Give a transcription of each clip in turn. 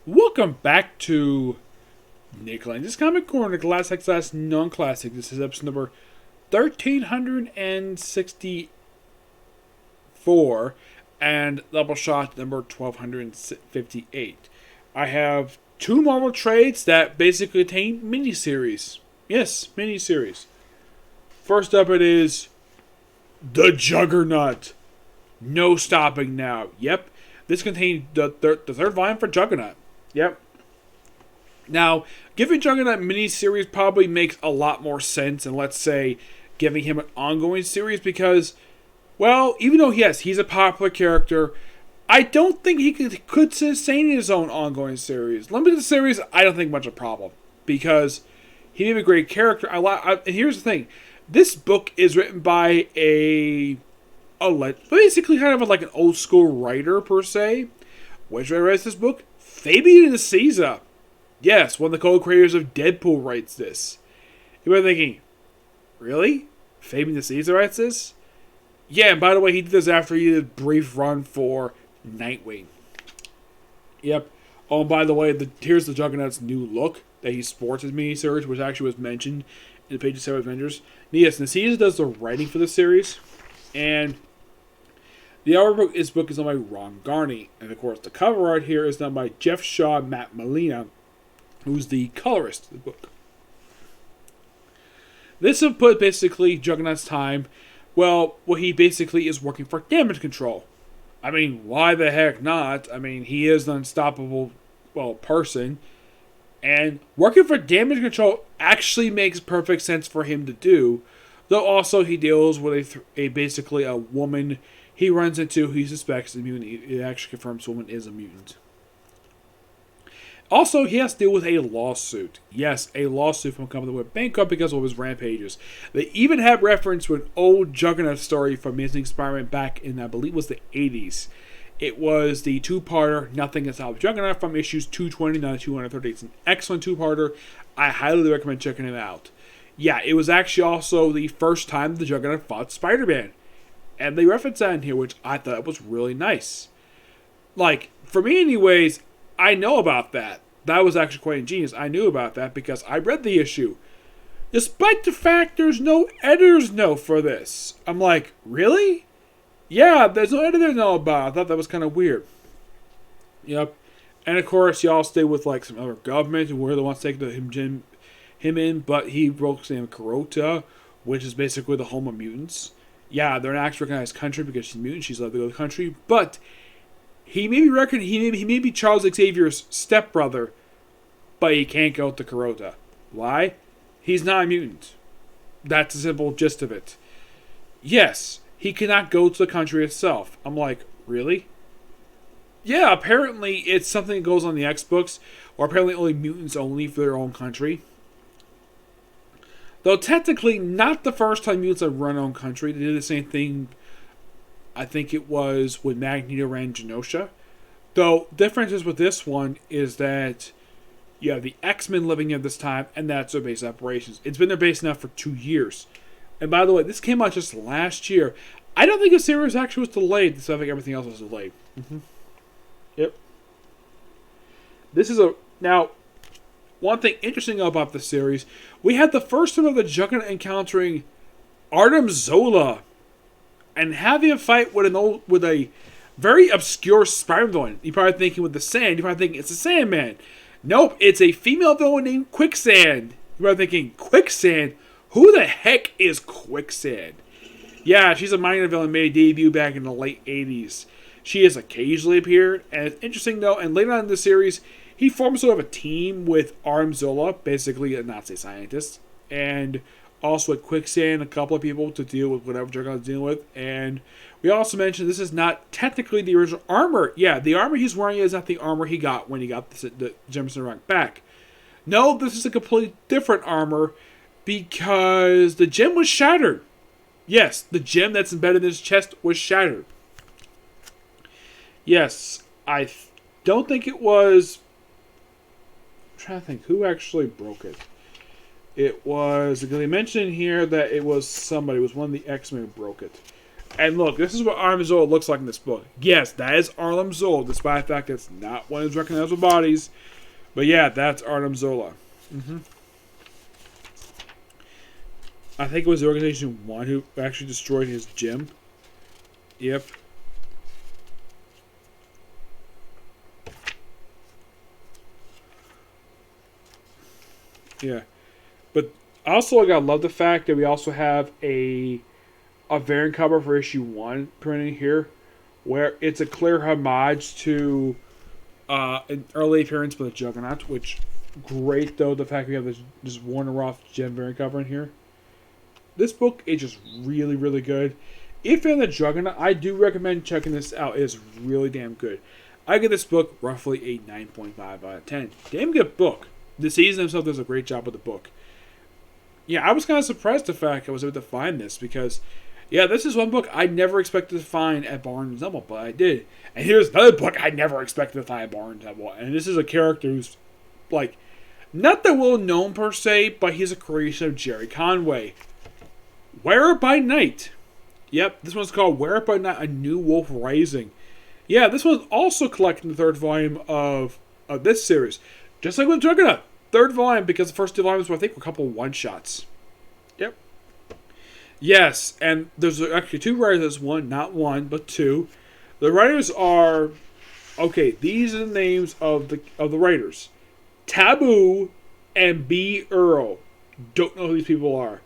Welcome back to Nick Lenz's Comic Corner, Classic / Non-Classic. This is episode number 1364 and Doubleshot number 1258. I have two Marvel trades that basically contain miniseries. Yes, miniseries. First up it is the Juggernaut. No stopping now. Yep. This contains the third volume for Juggernaut. Yep. Now, giving Juggernaut miniseries probably makes a lot more sense than, let's say, giving him an ongoing series because, well, even though, yes, he's a popular character, I don't think he could sustain his own ongoing series. Limited series, I don't think much of a problem because he may be a great character. And here's the thing. This book is written by basically kind of like an old school writer, per se. Which writer writes this book? Fabian Nicieza. Yes, one of the co-creators of Deadpool writes this. You might be thinking, really? Fabian Nicieza writes this? Yeah, and by the way, he did this after he did a brief run for Nightwing. Yep. Oh, and by the way, here's the Juggernaut's new look that he sports his miniseries, which actually was mentioned in the Page of Seven Avengers. Yes, Nicieza does the writing for the series, and the artwork this book is done by Ron Garney. And of course, the cover art here is done by Jeff Shaw and Matt Molina, who's the colorist of the book. This will put basically Juggernaut's time, well, he basically is working for damage control. I mean, why the heck not? I mean, he is an unstoppable, person. And working for damage control actually makes perfect sense for him to do. Though also he deals with basically a woman he runs into who he suspects is a mutant. It actually confirms the woman is a mutant. Also, he has to deal with a lawsuit. Yes, a lawsuit from a company that went bankrupt because of his rampages. They even have reference to an old Juggernaut story from Amazing Spider-Man back in, I believe, was the 80s. It was the two-parter, Nothing Can Stop Juggernaut, from issues 229 to 230. It's an excellent two-parter. I highly recommend checking it out. Yeah, it was actually also the first time the Juggernaut fought Spider-Man. And they reference that in here, which I thought was really nice. Like, for me anyways, I know about that. That was actually quite ingenious. I knew about that because I read the issue. Despite the fact there's no editor's note for this. I'm like, really? Yeah, there's no editor's note about it. I thought that was kind of weird. Yep. And of course, y'all stay with like some other government and we're the ones taking him in, but he broke the name of Kurota, which is basically the home of mutants. Yeah, they're an actually recognized country because she's a mutant. She's allowed to go to the country. But he may be Charles Xavier's stepbrother, but he can't go to Kurota. Why? He's not a mutant. That's the simple gist of it. Yes, he cannot go to the country itself. I'm like, really? Yeah, apparently it's something that goes on the X books, or apparently only mutants only for their own country. Though technically not the first time mutants have run their own country. They did the same thing, I think it was with Magneto ran Genosha. Though differences with this one is that you have the X-Men living at this time, and that's their base operations. It's been their base now for 2 years. And by the way, this came out just last year. I don't think the series actually was delayed, so I think everything else was delayed. Yep. This is now, one thing interesting about the series, we had the first time of the Juggernaut encountering Artem Zola and having a fight with a very obscure Spider-Man villain. You're probably thinking with the Sand, you're probably thinking it's a Sandman. Nope, it's a female villain named Quicksand. You're probably thinking, Quicksand? Who the heck is Quicksand? Yeah, she's a minor villain, made a debut back in the late 80s. She has occasionally appeared, and it's interesting though, and later on in the series, he forms sort of a team with Artem Zola, basically a Nazi scientist, and also with Quicksand, a couple of people to deal with whatever Juggernaut's dealing with. And we also mentioned this is not technically the original armor. Yeah, the armor he's wearing is not the armor he got when he got the Jameson rank back. No, this is a completely different armor because the gem was shattered. Yes, the gem that's embedded in his chest was shattered. Yes, I don't think it was... I'm trying to think who actually broke it. It was, they mentioned here that it was somebody. It was one of the X-Men who broke it. And look, this is what Arnim Zola looks like in this book. Yes, that is Arnim Zola, despite the fact that it's not one of his recognizable bodies. But yeah, that's Arnim Zola. I think it was the Organization 1 who actually destroyed his gym. Yep. Yeah. But also, I love the fact that we also have a variant cover for issue 1 printing here, where it's a clear homage to an early appearance by the Juggernaut, which great though the fact we have this Warner Roth gem variant cover in here. This book is just really, really good. If you're in the Juggernaut, I do recommend checking this out. It is really damn good. I give this book roughly a 9.5 out of 10. Damn good book. The season himself does a great job with the book. Yeah, I was kind of surprised the fact I was able to find this because, yeah, this is one book I never expected to find at Barnes & Noble, but I did. And here's another book I never expected to find at Barnes & Noble. And this is a character who's, like, not that well known per se, but he's a creation of Jerry Conway. Wear It by Night. Yep, this one's called Wear It by Night, A New Wolf Rising. Yeah, this one's also collecting the third volume of this series. Just like with Juggernaut. Third volume, because the first 2 volumes were, I think, a couple one-shots. Yep. Yes, and there's actually 2 writers. There's one, not one, but 2. The writers are... Okay, these are the names of the writers. Taboo and B. Earl. Don't know who these people are.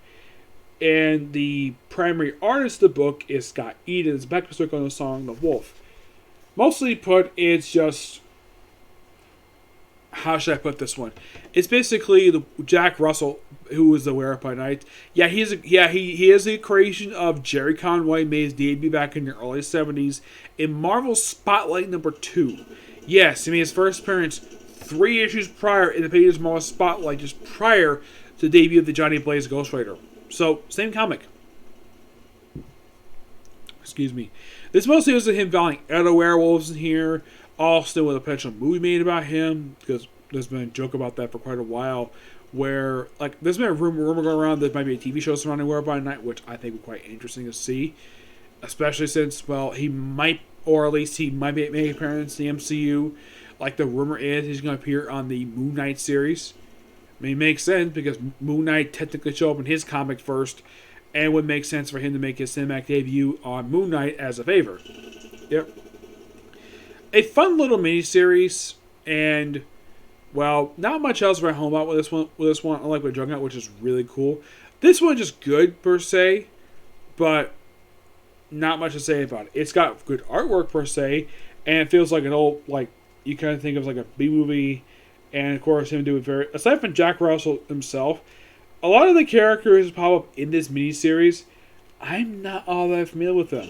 And the primary artist of the book is Scott Eden. It's back to on the song The Wolf. Mostly put, it's just... How should I put this one? It's basically the Jack Russell, who is the Wear It by Night. Yeah, he is a creation of Jerry Conway, made his debut back in the early 70s in Marvel Spotlight number 2. Yes, he made his first appearance 3 issues prior in the pages of Marvel Spotlight, just prior to the debut of the Johnny Blaze Ghost Rider. So, same comic. Excuse me. This mostly was him battling other werewolves in here. Also, with a potential movie made about him, because there's been a joke about that for quite a while, where, like, there's been a rumor going around that might be a TV show surrounding Wear It by Night, which I think would be quite interesting to see, especially since, well, he might, or at least he might be making an appearance in the MCU. Like, the rumor is he's going to appear on the Moon Knight series. I mean, it makes sense, because Moon Knight technically showed up in his comic first, and it would make sense for him to make his cinematic debut on Moon Knight as a favor. Yep. A fun little miniseries, and, well, not much else to write home about with this one, unlike with Juggernaut, which is really cool. This one just good, per se, but not much to say about it. It's got good artwork, per se, and it feels like an old, like, you kind of think of like a B-movie, and, of course, him doing very... Aside from Jack Russell himself, a lot of the characters who pop up in this miniseries, I'm not all that familiar with them.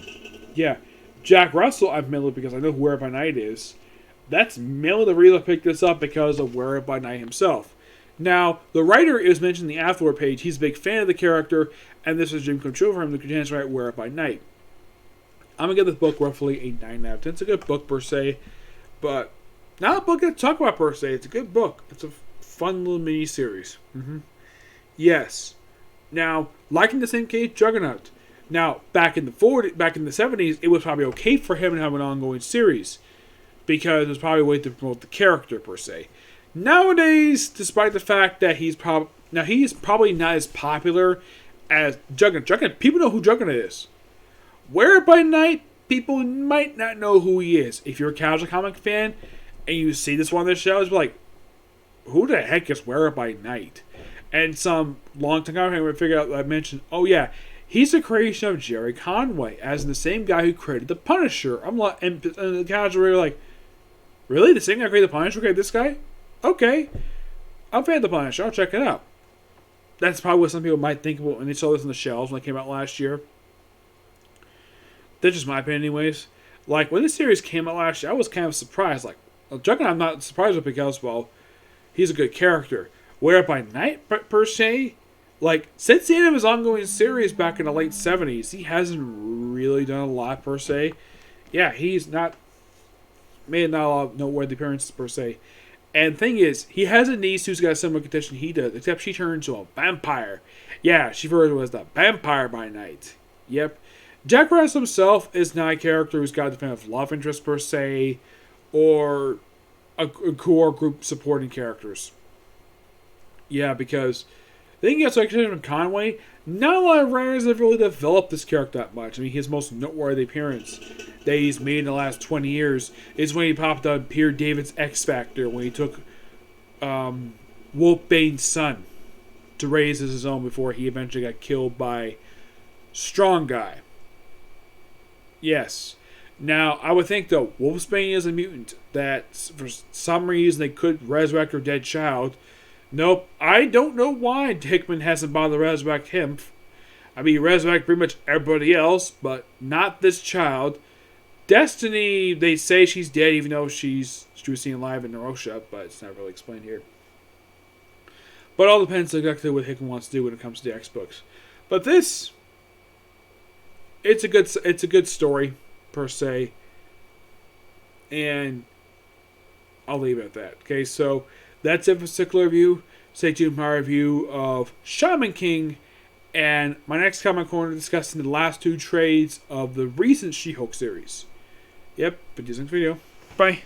Yeah. Jack Russell, I'm familiar with because I know who Wear It by Night is. That's mainly the reason I picked this up, because of Wear It by Night himself. Now, the writer is mentioned in the afterward page. He's a big fan of the character, and this is dream come true for him to chance to write Wear It by Night. I'm going to give this book roughly a 9 out of 10. It's a good book, per se, but not a book to talk about, per se. It's a good book. It's a fun little mini-series. Yes. Now, like in the same case, Juggernaut. Now, back in the 70s, it was probably okay for him to have an ongoing series, because it was probably a way to promote the character, per se. Nowadays, despite the fact that he's probably not as popular as Juggernaut. People know who Juggernaut is. Wear It by Night, people might not know who he is. If you're a casual comic fan, and you see this one of their shows, be like, who the heck is Wear It by Night? And some long-time comic fan would figure out, I mentioned, oh yeah, he's a creation of Jerry Conway, as in the same guy who created the Punisher. I'm like, and the casual are like, really? The same guy created the Punisher? Created this guy? Okay. I'm a fan of the Punisher. I'll check it out. That's probably what some people might think about when they saw this on the shelves when it came out last year. That's just my opinion, anyways. Like, when this series came out last year, I was kind of surprised. Like, Juggernaut I'm not surprised with because, well, he's a good character. Wear It by Night, per se, like, since the end of his ongoing series back in the late 70s, he hasn't really done a lot, per se. Yeah, he's not made not a lot of noteworthy appearances, per se. And the thing is, he has a niece who's got a similar condition he does, except she turns into a vampire. Yeah, she refers to as the Vampire by Night. Yep. Juggernaut himself is not a character who's got a definitive love interest per se, or a core group supporting characters. Yeah, because the thing is, like Conway, not a lot of writers have really developed this character that much. I mean, his most noteworthy appearance that he's made in the last 20 years is when he popped up Peter David's X Factor, when he took Wolfbane's son to raise as his own before he eventually got killed by Strong Guy. Yes. Now, I would think, though, Wolfsbane is a mutant that for some reason they could resurrect her dead child. Nope. I don't know why Hickman hasn't bothered to resurrect him. I mean, resurrect pretty much everybody else, but not this child. Destiny, they say she's dead, even though she was seen alive in Neurosha, but it's not really explained here. But it all depends exactly what Hickman wants to do when it comes to the X books. But this, it's a good story per se, and I'll leave it at that. Okay, so that's it for this particular review. Stay tuned for my review of Shaman King, and my next comic corner discussing the last two trades of the recent She-Hulk series. Yep, but this next video. Bye.